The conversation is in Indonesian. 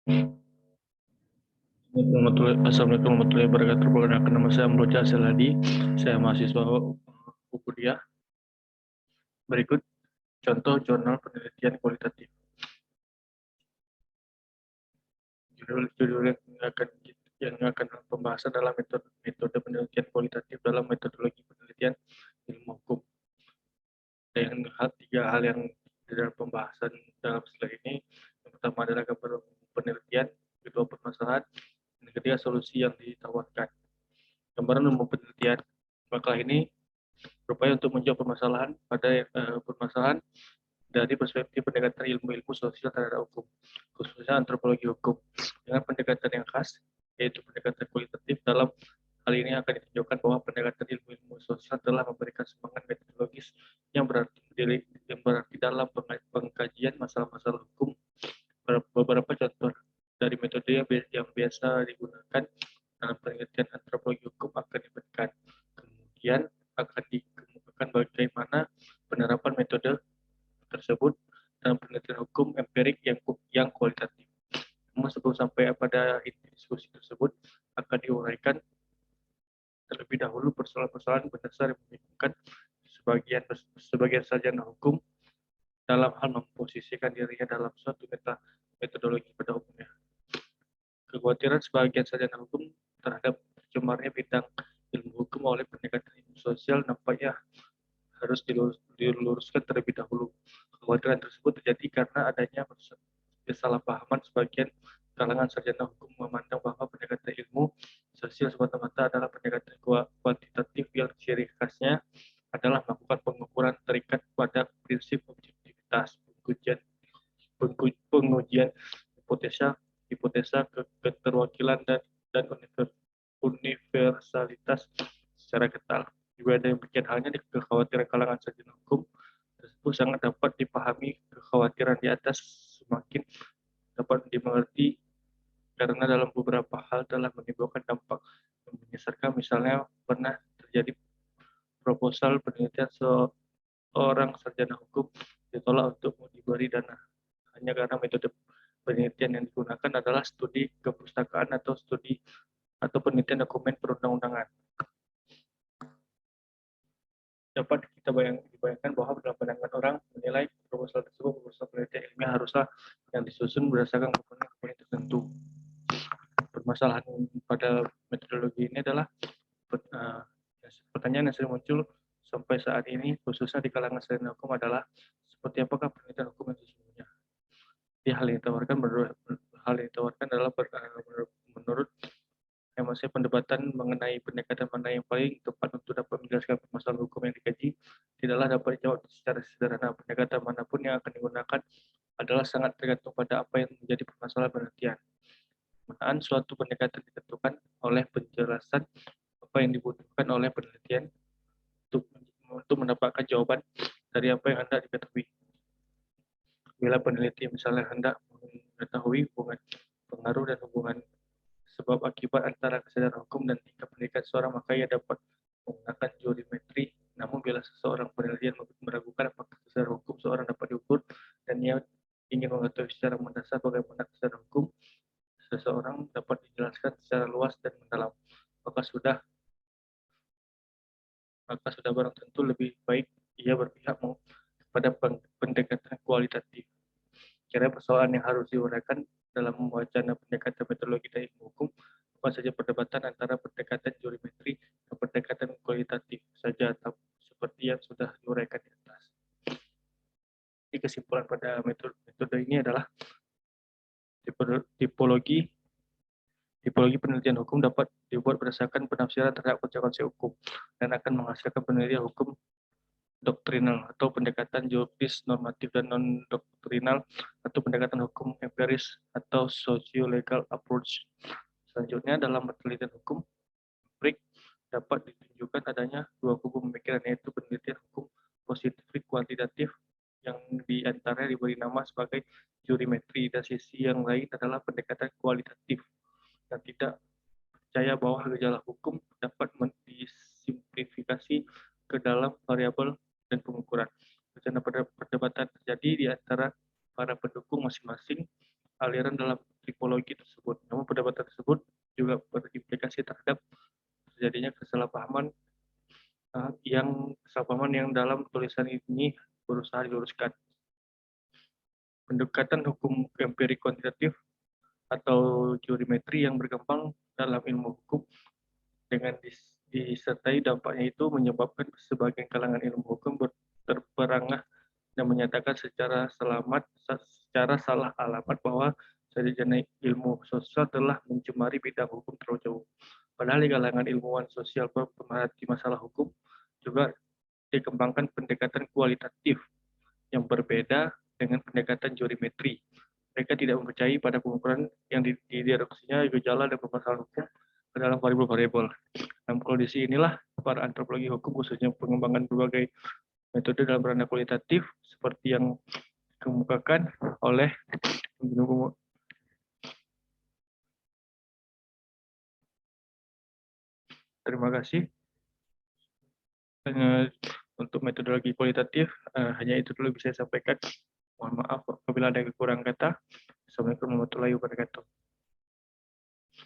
Assalamualaikum warahmatullahi wabarakatuh. Perkenalkan, nama saya Amroja Seladi. Saya mahasiswa Muhammadiyah. Berikut contoh jurnal penelitian kualitatif. Judul yang akan pembahasan adalah metode penelitian kualitatif dalam metodologi penelitian ilmu hukum. Dan tiga hal yang di dalam pembahasan dalam slide ini. Yang pertama adalah gambar penelitian, kedua permasalahan, dan ketiga solusi yang ditawarkan. Gambaran umum penelitian. Makalah ini berupaya untuk menjawab permasalahan dari perspektif pendekatan ilmu-ilmu sosial terhadap hukum, khususnya antropologi hukum, dengan pendekatan yang khas, yaitu pendekatan kualitatif. Dalam hal ini akan ditunjukkan bahwa pendekatan ilmu-ilmu sosial telah memberikan semangat metodologis yang berarti dalam pengkajian masalah-masalah hukum. Beberapa contoh dari metode yang biasa digunakan dalam penelitian antropologi hukum akan diberikan. Kemudian akan dikemukakan bagaimana penerapan metode tersebut dalam penelitian hukum empirik yang kualitatif. Namun sebelum sampai pada diskusi tersebut, akan diuraikan terlebih dahulu persoalan-persoalan mendasar yang membingungkan sebagian sarjana hukum dalam hal memposisikan dirinya dalam suatu metodologi pada umumnya. Kekhawatiran sebagian sarjana hukum terhadap tercemarnya bidang ilmu hukum oleh pendekatan ilmu sosial nampaknya harus diluruskan terlebih dahulu. Kekhawatiran tersebut terjadi karena adanya kesalahpahaman sebagian kalangan sarjana hukum memandang bahwa pendekatan ilmu sosial semata-mata adalah pendekatan kuantitatif yang ciri khasnya adalah melakukan pengukuran terikat pada prinsip objektivitas, pengujian hipotesa keterwakilan dan universalitas secara kental. Juga ada yang demikian halnya di kekhawatiran kalangan sarjana hukum tersebut sangat dapat dipahami. Kekhawatiran di atas semakin dapat dimengerti karena dalam beberapa hal telah menimbulkan dampak yang menyesatkan. Misalnya pernah terjadi proposal penelitian seorang sarjana hukum ditolak untuk diberi dana hanya karena metode penelitian yang digunakan adalah studi kepustakaan atau penelitian dokumen perundang-undangan. Dapat kita bayangkan bahwa dalam pandangan orang menilai proposal penelitian ilmiah haruslah yang disusun berdasarkan komponen tertentu. Permasalahan pada metodologi ini adalah pertanyaan yang sering muncul sampai saat ini, khususnya di kalangan sarjana hukum, adalah seperti apakah penelitian hukum yang sesungguhnya. Hal yang ditawarkan adalah menurut maksudnya pendebatan mengenai pendekatan mana yang paling tepat untuk dapat menjelaskan permasalahan hukum yang dikaji tidaklah dapat dijawab secara sederhana. Pendekatan manapun yang akan digunakan adalah sangat tergantung pada apa yang menjadi permasalahan penelitian. Penggunaan suatu pendekatan ditentukan oleh penjelasan apa yang dibutuhkan oleh penelitian untuk mendapatkan jawaban dari apa yang hendak diketahui. Bila peneliti misalnya hendak mengetahui hubungan pengaruh dan hubungan sebab akibat antara kesadaran hukum dan tingkat pendidikan seseorang, maka ia dapat menggunakan jurimetri. Namun bila seseorang penelitian meragukan apakah kesadaran hukum seseorang dapat diukur dan ia ingin mengetahui secara mendasar bagaimana kesadaran hukum seseorang dapat dijelaskan secara luas dan mendalam, maka sudah barang tentu lebih baik ia berpihak pada pendekatan kualitatif. Kira persoalan yang harus diuraikan dalam wacana pendekatan metodologi dan ilmu hukum bukan saja perdebatan antara pendekatan jurimetri dan pendekatan kualitatif saja, seperti yang sudah diuraikan di atas. Jadi kesimpulan pada metode ini adalah tipologi penelitian hukum dapat dibuat berdasarkan penafsiran terhadap konsep-konsep hukum dan akan menghasilkan penelitian hukum doktrinal atau pendekatan juridis normatif dan non-doktrinal atau pendekatan hukum empiris atau socio-legal approach. Selanjutnya dalam penelitian hukum empirik dapat ditunjukkan adanya dua kubu pemikiran, yaitu penelitian hukum positif kuantitatif yang diantaranya diberi nama sebagai jurimetri, dan sisi yang lain adalah pendekatan kualitatif yang tidak percaya bahwa gejala hukum dapat disimplifikasi ke dalam variabel dan pengukuran. Wacana perdebatan terjadi di antara para pendukung masing-masing aliran dalam teknologi tersebut. Namun perdebatan tersebut juga berimplikasi terhadap terjadinya kesalahpahaman yang dalam tulisan ini berusaha diluruskan. Pendekatan hukum empirik kuantitatif atau jurimetri yang berkembang dalam ilmu hukum dengan disertai dampaknya itu menyebabkan sebagian kalangan ilmu hukum terperangah dan menyatakan secara salah alamat bahwa sarjana ilmu sosial telah mencemari bidang hukum terlalu jauh. Padahal di kalangan ilmuwan sosial pemerhati masalah hukum juga dikembangkan pendekatan kualitatif yang berbeda dengan pendekatan jurimetri. Mereka tidak mempercayai pada pengukuran yang dideduksinya gejala dan permasalahan hukum ke dalam variabel-variabel. Dalam kondisi inilah, para antropologi hukum khususnya pengembangan berbagai metode dalam ranah kualitatif seperti yang dikemukakan oleh terima kasih. Untuk metodologi kualitatif, hanya itu dulu bisa saya sampaikan. Mohon maaf apabila ada kekurangan kata. Assalamualaikum warahmatullahi wabarakatuh.